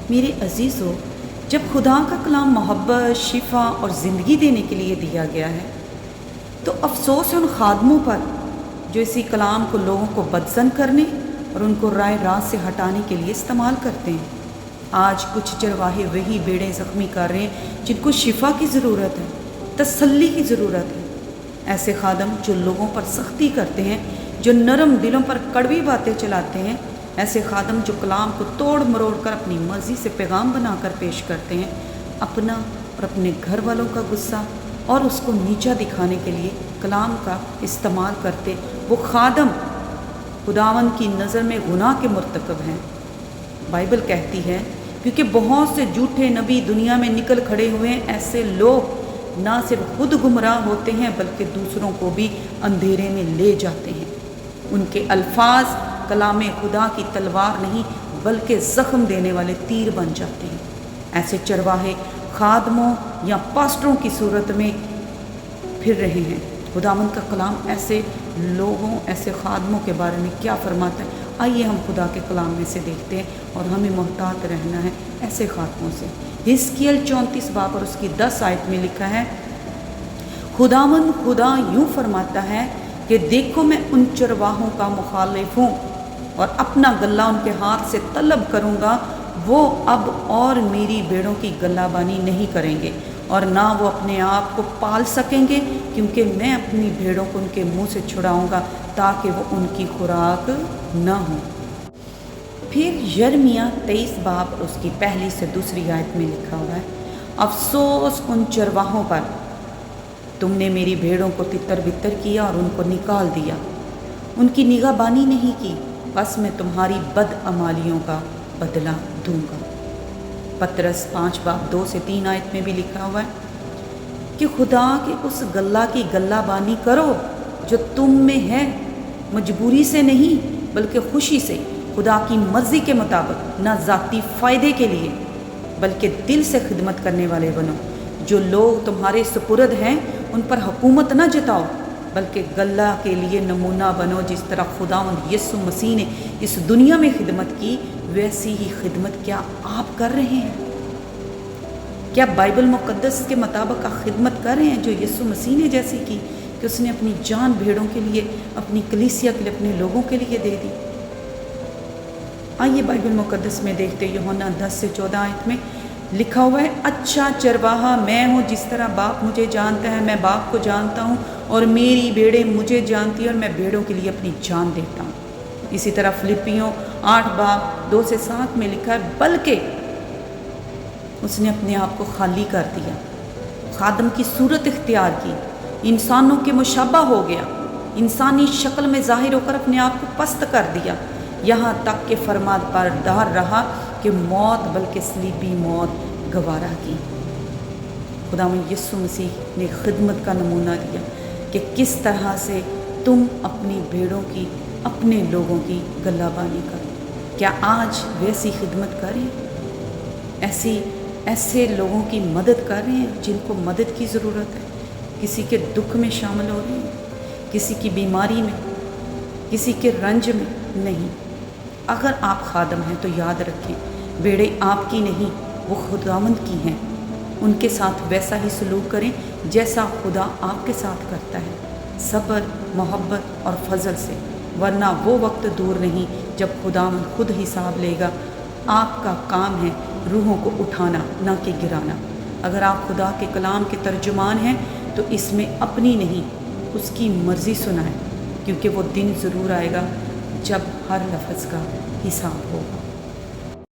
میرے عزیزو، جب خدا کا کلام محبت، شفا اور زندگی دینے کے لیے دیا گیا ہے تو افسوس ہے ان خادموں پر جو اسی کلام کو لوگوں کو بدزن کرنے اور ان کو رائے راست سے ہٹانے کے لیے استعمال کرتے ہیں۔ آج کچھ چرواہے وہی بیڑیں زخمی کر رہے ہیں جن کو شفا کی ضرورت ہے، تسلی کی ضرورت ہے۔ ایسے خادم جو لوگوں پر سختی کرتے ہیں، جو نرم دلوں پر کڑوی باتیں چلاتے ہیں، ایسے خادم جو کلام کو توڑ مروڑ کر اپنی مرضی سے پیغام بنا کر پیش کرتے ہیں، اپنا اور اپنے گھر والوں کا غصہ اور اس کو نیچا دکھانے کے لیے کلام کا استعمال کرتے، وہ خادم خداوند کی نظر میں گناہ کے مرتکب ہیں۔ بائبل کہتی ہے کیونکہ بہت سے جھوٹے نبی دنیا میں نکل کھڑے ہوئے ہیں، ایسے لوگ نہ صرف خود گمراہ ہوتے ہیں بلکہ دوسروں کو بھی اندھیرے میں لے جاتے ہیں۔ ان کے الفاظ کلام خدا کی تلوار نہیں بلکہ زخم دینے والے تیر بن جاتے ہیں۔ ایسے چرواہے خادموں یا پاسٹروں کی صورت میں پھر رہے ہیں۔ خداوند کا کلام ایسے لوگوں، ایسے خادموں کے بارے میں کیا فرماتا ہے؟ آئیے ہم خدا کے کلام میں سے دیکھتے ہیں اور ہمیں محتاط رہنا ہے ایسے خادموں سے۔ حزقیل 34 باب اور اس کی 10 آیت میں لکھا ہے، خداوند خدا یوں فرماتا ہے کہ دیکھو میں ان چرواہوں کا مخالف ہوں اور اپنا گلہ ان کے ہاتھ سے طلب کروں گا، وہ اب اور میری بھیڑوں کی گلہ بانی نہیں کریں گے اور نہ وہ اپنے آپ کو پال سکیں گے، کیونکہ میں اپنی بھیڑوں کو ان کے منہ سے چھڑاؤں گا تاکہ وہ ان کی خوراک نہ ہوں۔ پھر یرمیہ 23 باب اور اس کی 1 سے 2 آیت میں لکھا ہوا ہے، افسوس ان چرواہوں پر، تم نے میری بھیڑوں کو تتر بتر کیا اور ان کو نکال دیا، ان کی نگاہ بانی نہیں کی، بس میں تمہاری بدعمالیوں کا بدلہ دوں گا۔ پطرس 5 باب 2 سے 3 آیت میں بھی لکھا ہوا ہے کہ خدا کے اس گلہ کی گلہ بانی کرو جو تم میں ہے، مجبوری سے نہیں بلکہ خوشی سے، خدا کی مرضی کے مطابق، نہ ذاتی فائدے کے لیے بلکہ دل سے خدمت کرنے والے بنو۔ جو لوگ تمہارے سپرد ہیں ان پر حکومت نہ جتاؤ بلکہ گلہ کے لیے نمونہ بنو۔ جس طرح خداوند یسوع مسیح نے اس دنیا میں خدمت کی، ویسی ہی خدمت کیا آپ کر رہے ہیں؟ کیا بائبل مقدس کے مطابق آپ خدمت کر رہے ہیں جو یسوع مسیح نے جیسی کی کہ اس نے اپنی جان بھیڑوں کے لیے، اپنی کلیسیا کے لیے، اپنے لوگوں کے لیے دے دی؟ آئیے بائبل مقدس میں دیکھتے، یوحنا 10 سے 14 آیت میں لکھا ہوا ہے، اچھا چرواہا میں ہوں، جس طرح باپ مجھے جانتا ہے میں باپ کو جانتا ہوں اور میری بھیڑیں مجھے جانتی ہیں اور میں بھیڑوں کے لیے اپنی جان دیتا ہوں۔ اسی طرح فلپیوں 8 باب 2 سے 7 میں لکھا ہے، بلکہ اس نے اپنے آپ کو خالی کر دیا، خادم کی صورت اختیار کی، انسانوں کے مشابہ ہو گیا، انسانی شکل میں ظاہر ہو کر اپنے آپ کو پست کر دیا، یہاں تک کہ فرمان بردار رہا کہ موت بلکہ صلیبی موت گوارا کی۔ خداوند یسوع مسیح نے خدمت کا نمونہ دیا کہ کس طرح سے تم اپنی بھیڑوں کی، اپنے لوگوں کی گلہ بانی کرو۔ کیا آج ویسی خدمت کریں؟ ایسے لوگوں کی مدد کر رہے ہیں جن کو مدد کی ضرورت ہے؟ کسی کے دکھ میں شامل ہو رہے ہیں، کسی کی بیماری میں، کسی کے رنج میں؟ نہیں۔ اگر آپ خادم ہیں تو یاد رکھیں، بیڑے آپ کی نہیں، وہ خداوند کی ہیں۔ ان کے ساتھ ویسا ہی سلوک کریں جیسا خدا آپ کے ساتھ کرتا ہے، صبر، محبت اور فضل سے، ورنہ وہ وقت دور نہیں جب خداوند خود حساب لے گا۔ آپ کا کام ہے روحوں کو اٹھانا، نہ کہ گرانا۔ اگر آپ خدا کے کلام کے ترجمان ہیں تو اس میں اپنی نہیں، اس کی مرضی سنائیں، کیونکہ وہ دن ضرور آئے گا جب ہر لفظ کا حساب ہوگا۔